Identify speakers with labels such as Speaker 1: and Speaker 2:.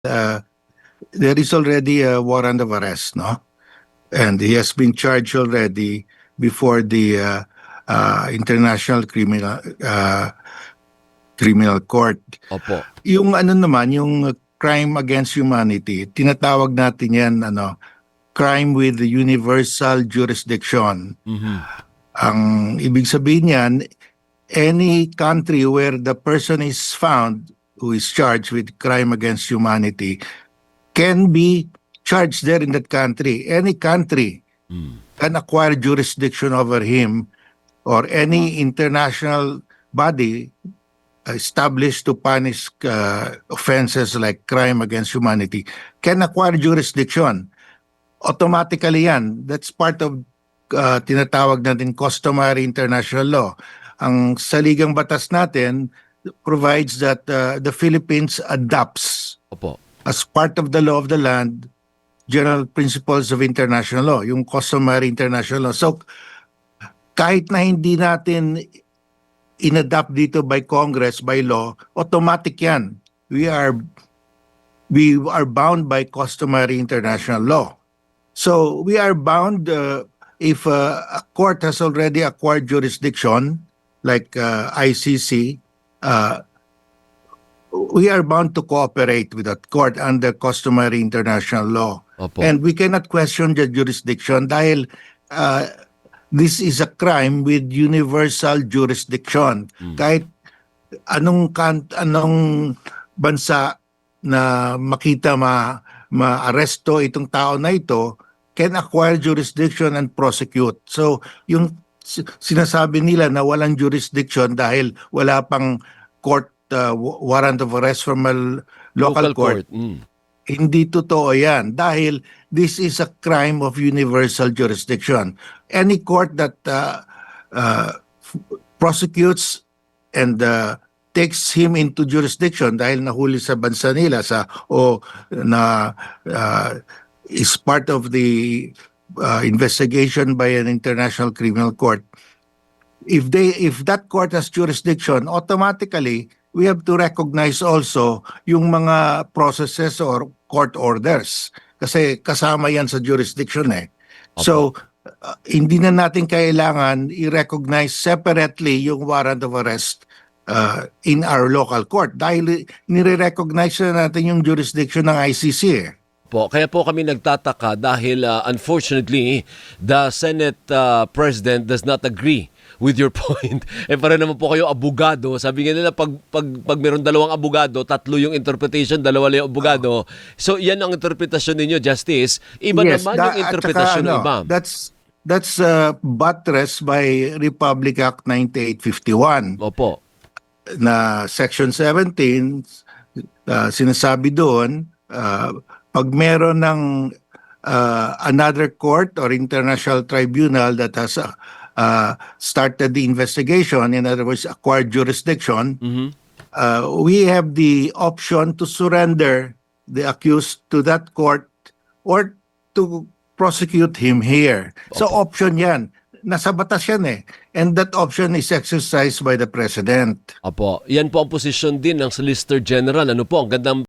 Speaker 1: uh, there is already a warrant of arrest, no? And he has been charged already before the International Criminal Court.
Speaker 2: Opo.
Speaker 1: Yung ano naman, yung crime against humanity, tinatawag natin yan, crime with universal jurisdiction.
Speaker 2: Mhm.
Speaker 1: Ang ibig sabihin yan, any country where the person is found who is charged with crime against humanity can be charged there in that country. Any country can acquire jurisdiction over him, or any international body established to punish offenses like crime against humanity can acquire jurisdiction. Automatically yan. That's part of tinatawag natin customary international law. Ang saligang batas natin provides that the Philippines adopts
Speaker 2: Opo.
Speaker 1: as part of the law of the land general principles of international law, yung customary international law. So kahit na hindi natin inadapt dito by Congress, by law, automatic yan. We are bound by customary international law. So we are bound if a court has already acquired jurisdiction, like ICC, we are bound to cooperate with that court under customary international law.
Speaker 2: Opo.
Speaker 1: And we cannot question the jurisdiction dahil this is a crime with universal jurisdiction. Kahit anong bansa na makita ma-aresto itong tao na ito can acquire jurisdiction and prosecute. So yung sinasabi nila na walang jurisdiction dahil wala pang court warrant of arrest from a local court. Hindi totoo yan dahil this is a crime of universal jurisdiction. Any court that prosecutes and takes him into jurisdiction dahil nahuli sa bansa nila is part of the investigation by an international criminal court. If that court has jurisdiction, automatically we have to recognize also yung mga processes or court orders kasi kasama yan sa jurisdiction eh. So hindi na natin kailangan i-recognize separately yung warrant of arrest in our local court dahil nire-recognize na natin yung jurisdiction ng ICC eh.
Speaker 2: Kaya po kami nagtataka dahil unfortunately the Senate President does not agree with your point. Para naman po kayo abogado. Sabi nga nila pag meron dalawang abogado, tatlo yung interpretation, dalawa lang yung abogado. So yan ang interpretasyon ninyo, Justice. Iba naman yung interpretasyon ng iba.
Speaker 1: That's buttressed by Republic Act 9851.
Speaker 2: Opo.
Speaker 1: Na Section 17, sinasabi doon, pag meron ng another court or international tribunal that has started the investigation, in other words, acquired jurisdiction, we have the option to surrender the accused to that court or to prosecute him here. So option yan. Nasa batas yan eh. And that option is exercised by the President.
Speaker 2: Opo. Yan po ang posisyon din ng Solicitor General. Ano po, ang gandang